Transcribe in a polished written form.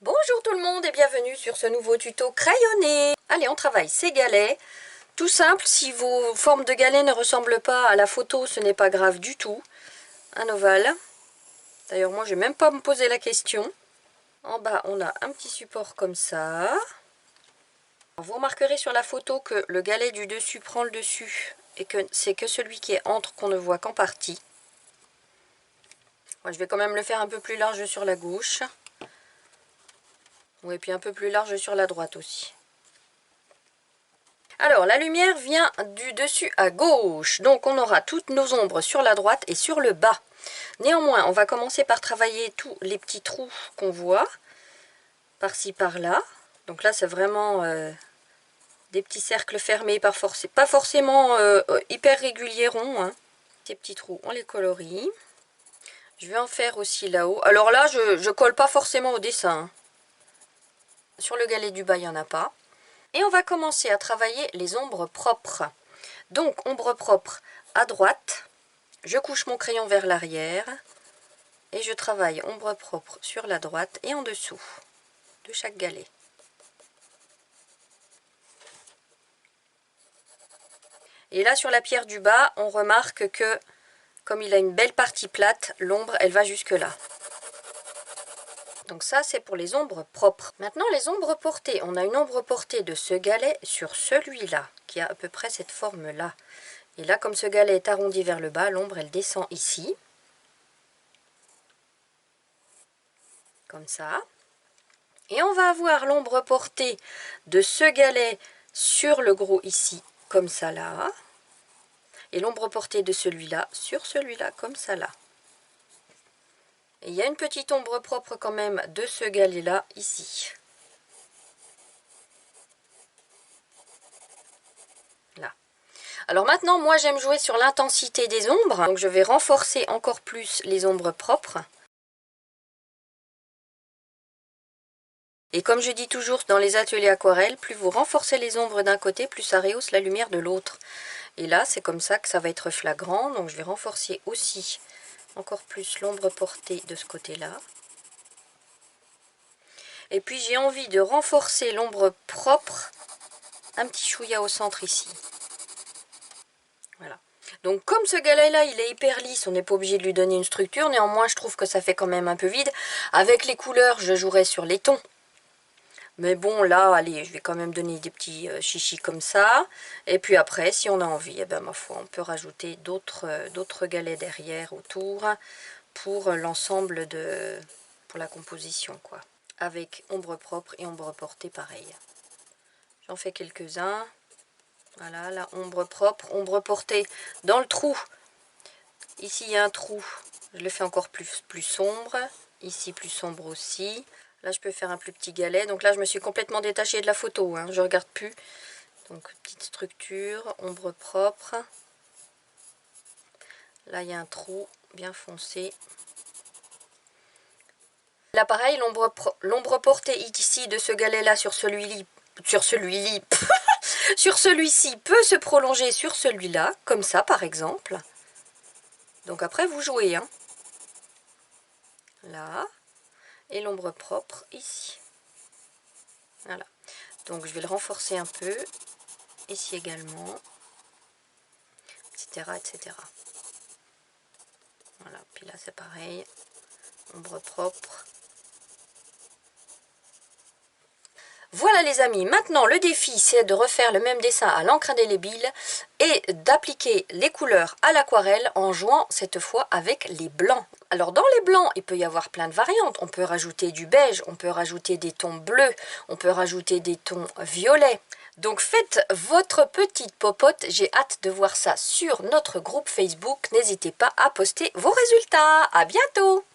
Bonjour tout le monde et bienvenue sur ce nouveau tuto crayonné. Allez, on travaille ces galets. Tout simple, si vos formes de galets ne ressemblent pas à la photo, ce n'est pas grave du tout. Un ovale. D'ailleurs, moi, je vais même pas me poser la question. En bas, on a un petit support comme ça. Vous remarquerez sur la photo que le galet du dessus prend le dessus et que c'est que celui qui est entre qu'on ne voit qu'en partie. Moi, je vais quand même le faire un peu plus large sur la gauche. Oui, et puis un peu plus large sur la droite aussi. Alors, la lumière vient du dessus à gauche. Donc, on aura toutes nos ombres sur la droite et sur le bas. Néanmoins, on va commencer par travailler tous les petits trous qu'on voit. Par-ci, par-là. Donc là, c'est vraiment des petits cercles fermés, pas forcément hyper réguliers ronds. Hein. Ces petits trous, on les colorie. Je vais en faire aussi là-haut. Alors là, je colle pas forcément au dessin. Hein. Sur le galet du bas, il n'y en a pas. Et on va commencer à travailler les ombres propres. Donc, ombre propre à droite. Je couche mon crayon vers l'arrière. Et je travaille ombre propre sur la droite et en dessous de chaque galet. Et là, sur la pierre du bas, on remarque que, comme il a une belle partie plate, l'ombre, elle va jusque là. Donc ça, c'est pour les ombres propres. Maintenant, les ombres portées. On a une ombre portée de ce galet sur celui-là, qui a à peu près cette forme-là. Et là, comme ce galet est arrondi vers le bas, l'ombre, elle descend ici. Comme ça. Et on va avoir l'ombre portée de ce galet sur le gros ici, comme ça là. Et l'ombre portée de celui-là sur celui-là, comme ça là. Et il y a une petite ombre propre quand même de ce galet-là, ici. Là. Alors maintenant, moi j'aime jouer sur l'intensité des ombres. Donc je vais renforcer encore plus les ombres propres. Et comme je dis toujours dans les ateliers aquarelles, plus vous renforcez les ombres d'un côté, plus ça rehausse la lumière de l'autre. Et là, c'est comme ça que ça va être flagrant. Donc je vais renforcer aussi encore plus l'ombre portée de ce côté-là. Et puis j'ai envie de renforcer l'ombre propre, un petit chouïa au centre ici. Voilà. Donc comme ce galet-là, il est hyper lisse, on n'est pas obligé de lui donner une structure. Néanmoins, je trouve que ça fait quand même un peu vide. Avec les couleurs, je jouerai sur les tons. Mais bon, là, allez, je vais quand même donner des petits chichis comme ça. Et puis après, si on a envie, eh ben, ma foi, on peut rajouter d'autres galets derrière, autour, pour l'ensemble pour la composition, quoi. Avec ombre propre et ombre portée, pareil. J'en fais quelques-uns. Voilà, la ombre propre, ombre portée dans le trou. Ici, il y a un trou. Je le fais encore plus sombre. Ici, plus sombre aussi. Là, je peux faire un plus petit galet. Donc là, je me suis complètement détachée de la photo. Hein. Je ne regarde plus. Donc, petite structure, ombre propre. Là, il y a un trou bien foncé. Là, pareil, l'ombre portée ici de ce galet-là sur celui-ci, sur celui-ci peut se prolonger sur celui-là, comme ça, par exemple. Donc après, vous jouez. Hein. Là. Et l'ombre propre ici. Voilà. Donc je vais le renforcer un peu. Ici également. Etc. etc. Voilà. Puis là c'est pareil. Ombre propre. Voilà les amis, maintenant le défi c'est de refaire le même dessin à l'encre indélébile et d'appliquer les couleurs à l'aquarelle en jouant cette fois avec les blancs. Alors dans les blancs, il peut y avoir plein de variantes. On peut rajouter du beige, on peut rajouter des tons bleus, on peut rajouter des tons violets. Donc faites votre petite popote, j'ai hâte de voir ça sur notre groupe Facebook. N'hésitez pas à poster vos résultats. À bientôt!